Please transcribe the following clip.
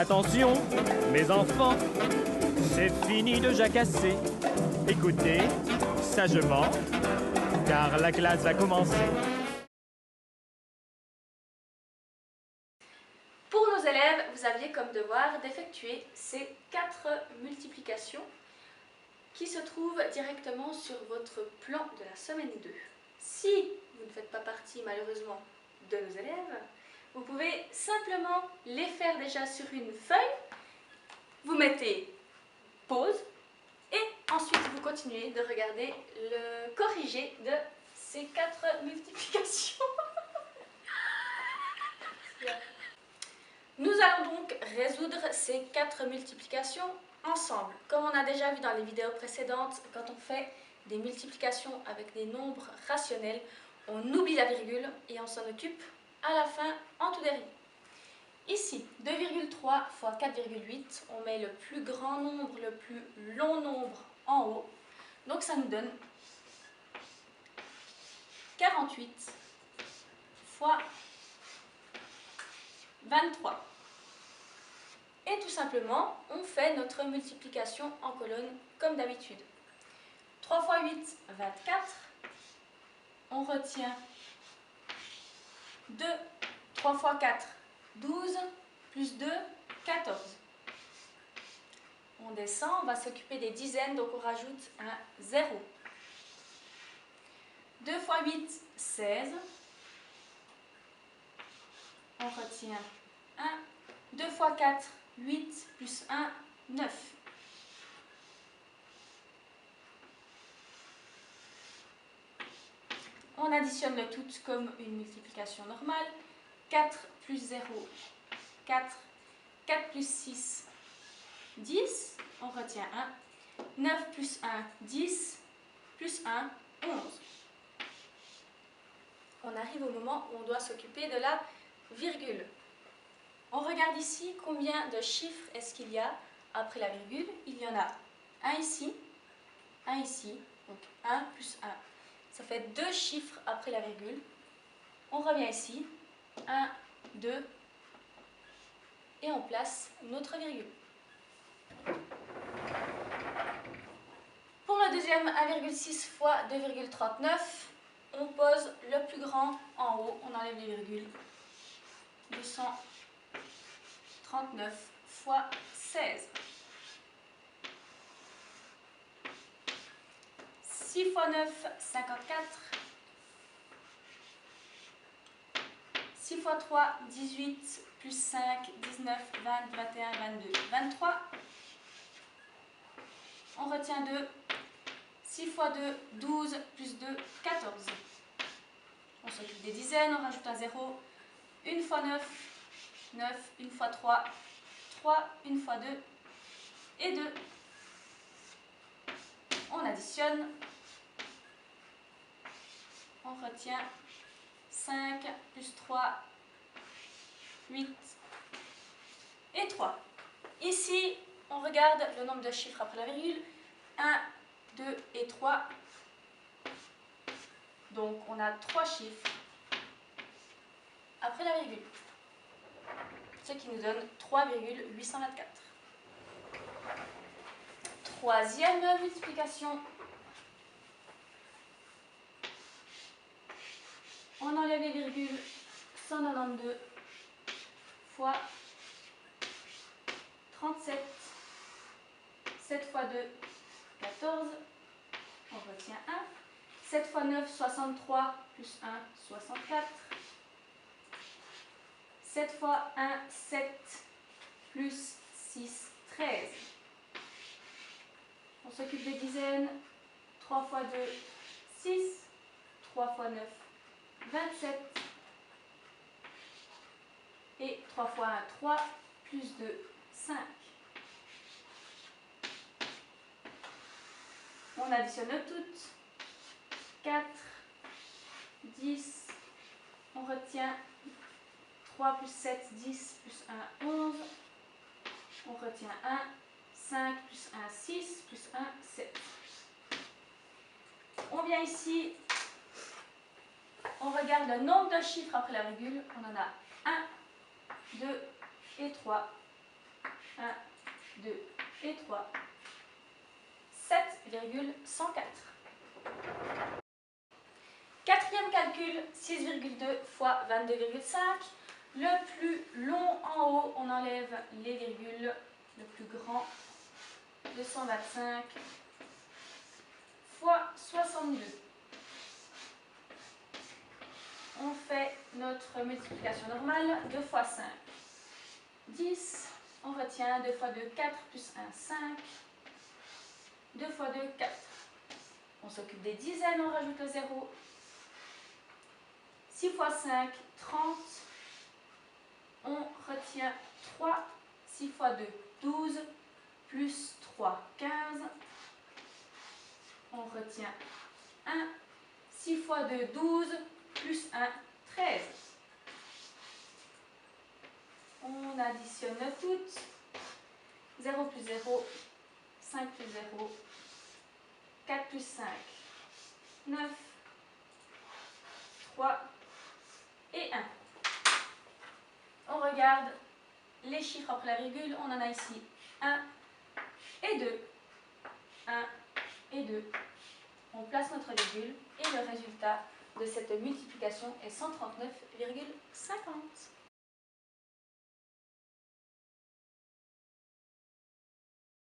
Attention, mes enfants, c'est fini de jacasser. Écoutez sagement, car la classe va commencer. Pour nos élèves, vous aviez comme devoir d'effectuer ces 4 multiplications qui se trouvent directement sur votre plan de la semaine 2. Si vous ne faites pas partie malheureusement de nos élèves, vous pouvez simplement les faire déjà sur une feuille, vous mettez pause et ensuite vous continuez de regarder le corrigé de ces 4 multiplications. Nous allons donc résoudre ces 4 multiplications ensemble. Comme on a déjà vu dans les vidéos précédentes, quand on fait des multiplications avec des nombres rationnels, on oublie la virgule et on s'en occupe à la fin en tout dernier. Ici, 2,3 fois 4,8, on met le plus grand nombre, le plus long nombre en haut. Donc ça nous donne 48 fois 23. Et tout simplement, on fait notre multiplication en colonne comme d'habitude. 3 fois 8, 24. On retient 2. 3 fois 4, 12. Plus 2, 14. On descend, on va s'occuper des dizaines, donc on rajoute un 0. 2 fois 8, 16. On retient 1. 2 fois 4, 8, plus 1, 9. On additionne le tout comme une multiplication normale. 4 plus 0, 4. 4 plus 6, 10. On retient 1. 9 plus 1, 10. Plus 1, 11. On arrive au moment où on doit s'occuper de la virgule. On regarde ici combien de chiffres est-ce qu'il y a après la virgule. Il y en a un ici, donc 1 plus 1. Ça fait 2 chiffres après la virgule. On revient ici, 1, 2, et on place notre virgule. Pour le deuxième 1,6 fois 2,39, on pose le plus grand en haut, on enlève les virgules. 239 fois 16. 6 fois 9, 54. 6 fois 3, 18, plus 5, 19, 20, 21, 22, 23. On retient 2. 6 fois 2, 12, plus 2, 14. On s'occupe des dizaines, on rajoute un 0. 1 fois 9, 9. 1 fois 3, 3. 1 fois 2 et 2. On additionne. On retient 5 plus 3, 8 et 3. Ici, on regarde le nombre de chiffres après la virgule. 1, 2 et 3. Donc, on a 3 chiffres après la virgule. Ce qui nous donne 3,824. Troisième multiplication. On enlève les virgules. 192 fois 37. 7 fois 2, 14. On retient 1. 7 fois 9, 63. Plus 1, 64. 7 fois 1, 7. Plus 6, 13. On s'occupe des dizaines. 3 fois 2, 6. 3 fois 9, 27. Et 3 fois 1, 3. Plus 2, 5. On additionne toutes. 4, 10. On retient 3 plus 7, 10 plus 1, 11. On retient 1. 5 plus 1, 6 plus 1, 7. On vient ici, on regarde le nombre de chiffres après la virgule. On en a 1, 2 et 3. 1, 2 et 3. 7,104. Quatrième calcul, 6,2 fois 22,5. Le plus long en haut, on enlève les virgules. Le plus grand, 225 fois 62. On fait notre multiplication normale, 2 fois 5, 10. On retient 2 fois 2, 4, plus 1, 5. 2 fois 2, 4. On s'occupe des dizaines, on rajoute le 0. 6 fois 5, 30. On retient 3. 6 fois 2, 12. Plus 3, 15. On retient 1. 6 fois 2, 12. Plus 1, 13. On additionne toutes. 0 plus 0, 5 plus 0, 4 plus 5, 9, 3 et 1. On regarde les chiffres après la virgule. On en a ici 1 et 2. 1 et 2. On place notre virgule et le résultat de cette multiplication est 139,50.